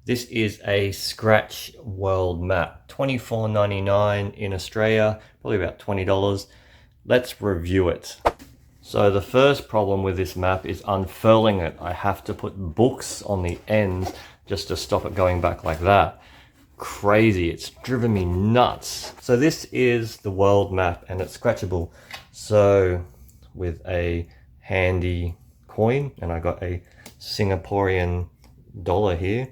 This is a Scratch world map, $24.99 in Australia, probably about $20. Let's review it. So the first problem with this map is unfurling it. I have to put books on the end just to stop it going back like that. Crazy, it's driven me nuts. So this is the world map and it's scratchable. So with a handy coin, and I got a Singaporean dollar here,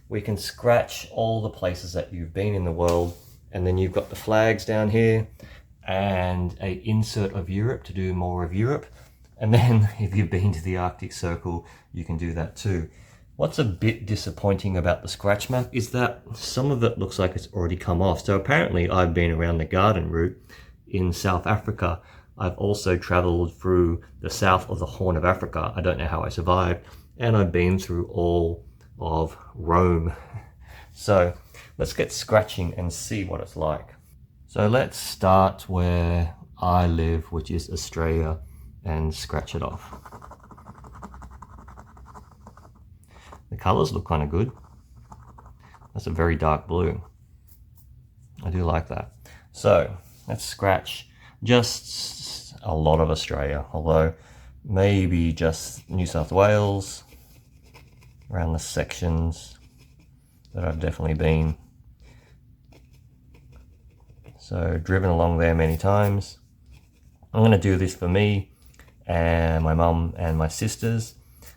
we can scratch all the places that you've been in the world, and then you've got the flags down here and a insert of Europe to do more of Europe. And then if you've been to the Arctic Circle, you can do that too. What's a bit disappointing about the scratch map is that some of it looks like it's already come off. So apparently I've been around the garden route in South Africa. I've also traveled through the south of the Horn of Africa. I don't know how I survived. And I've been through all of Rome. So let's get scratching and see what it's like. So let's start where I live, which is Australia, and scratch it off. The colors look kind of good. That's a very dark blue. I do like that. So let's scratch just a lot of Australia, although maybe just New South Wales, around the sections that I've definitely been. So driven along there many times. I'm going to do this for me and my mum and my sisters.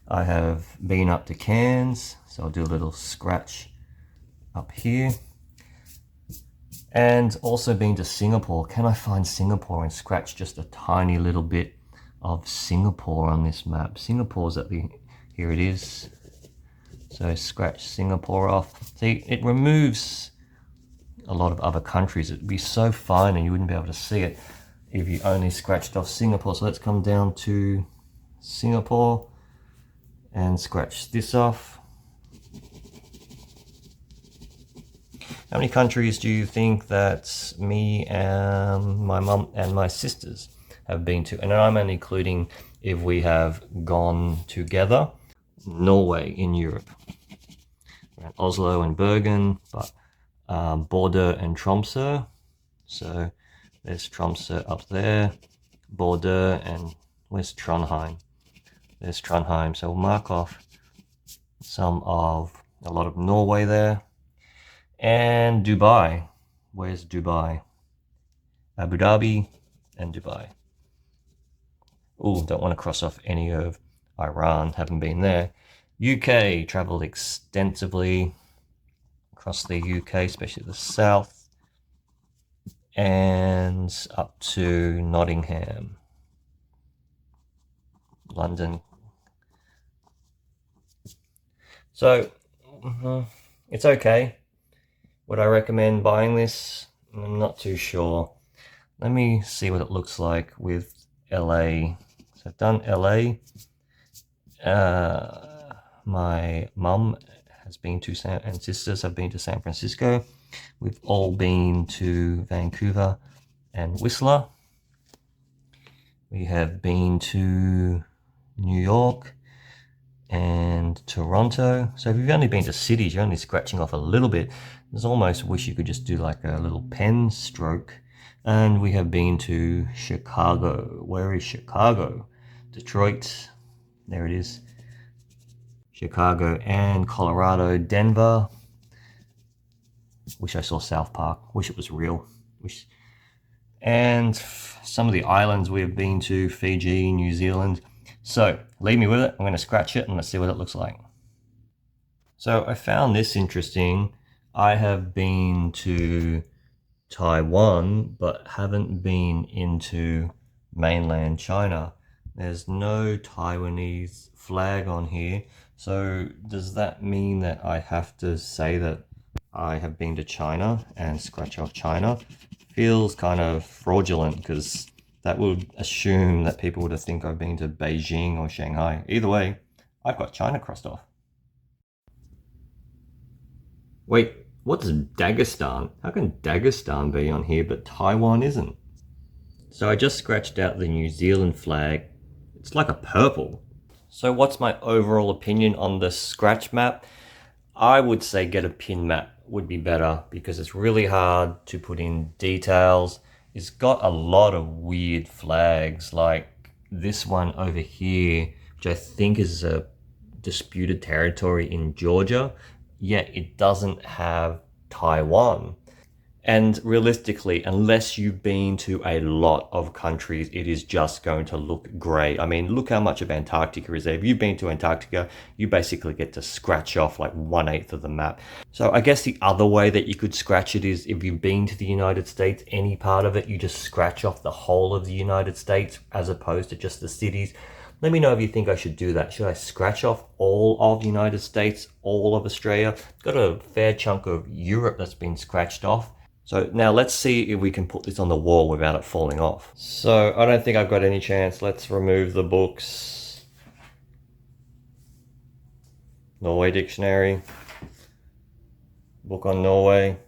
I have been up to Cairns, so I'll do a little scratch up here. And also been to Singapore. Can I find Singapore and scratch just a tiny little bit of Singapore on this map? Singapore's at the, here it is. So scratch Singapore off. See, it removes a lot of other countries. It'd be so fine and you wouldn't be able to see it if you only scratched off Singapore. So let's come down to Singapore and scratch this off. How many countries do you think that me and my mum and my sisters have been to? And I'm only including if we have gone together. Norway in Europe, around Oslo and Bergen, but Bordeaux and Tromsø. So there's Tromsø up there, Bordeaux, and where's Trondheim? There's Trondheim. So we'll mark off a lot of Norway there. And Dubai. Where's Dubai? Abu Dhabi and Dubai. Oh, don't want to cross off any of Iran, haven't been there. UK, traveled extensively across the UK, especially the south, and up to Nottingham, London. So it's okay. Would I recommend buying this? I'm not too sure. Let me see what it looks like with LA. So I've done LA. My mum has been to and sisters have been to San Francisco. We've all been to Vancouver and Whistler. We have been to New York and Toronto. So if you've only been to cities, you're only scratching off a little bit. There's almost wish you could just do like a little pen stroke. And we have been to Chicago. Where is Chicago? Detroit. There it is. Chicago and Colorado, Denver. Wish I saw South Park. Wish it was real. And some of the islands we have been to, Fiji, New Zealand. So leave me with it. I'm going to scratch it and let's see what it looks like. So I found this interesting. I have been to Taiwan, but haven't been into mainland China. There's no Taiwanese flag on here. So does that mean that I have to say that I have been to China and scratch off China? Feels kind of fraudulent because that would assume that people would have think I've been to Beijing or Shanghai. Either way, I've got China crossed off. Wait, what's Dagestan? How can Dagestan be on here but Taiwan isn't? So I just scratched out the New Zealand flag. It's like a purple. So what's my overall opinion on the scratch map? I would say get a pin map would be better because it's really hard to put in details. It's got a lot of weird flags, like this one over here, which I think is a disputed territory in Georgia, yet it doesn't have Taiwan. And realistically, unless you've been to a lot of countries, it is just going to look grey. I mean, look how much of Antarctica is there. If you've been to Antarctica, you basically get to scratch off like 1/8 of the map. So I guess the other way that you could scratch it is if you've been to the United States, any part of it, you just scratch off the whole of the United States as opposed to just the cities. Let me know if you think I should do that. Should I scratch off all of the United States, all of Australia? Got a fair chunk of Europe that's been scratched off. So now let's see if we can put this on the wall without it falling off. So I don't think I've got any chance. Let's remove the books. Norway dictionary. Book on Norway.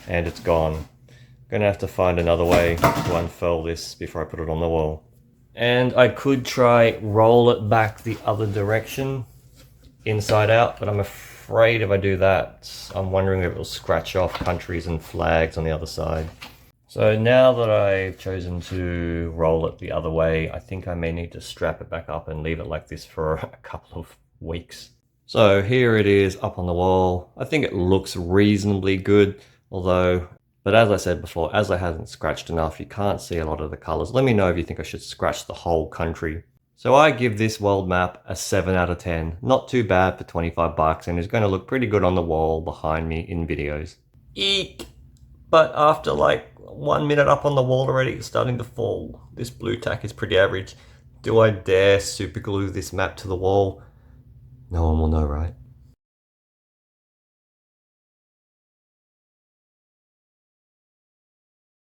And it's gone. Gonna have to find another way to unfurl this before I put it on the wall. And I could try roll it back the other direction, inside out, but I'm afraid if I do that, I'm wondering if it'll scratch off countries and flags on the other side. So now that I've chosen to roll it the other way, I think I may need to strap it back up and leave it like this for a couple of weeks. So here it is up on the wall. I think it looks reasonably good, but as I said before, as I haven't scratched enough, you can't see a lot of the colors. Let me know if you think I should scratch the whole country. So I give this world map a 7 out of 10. Not too bad for 25 bucks, and it's going to look pretty good on the wall behind me in videos. Eek! But after like 1 minute up on the wall already, it's starting to fall. This blue tack is pretty average. Do I dare super glue this map to the wall? No one will know, right?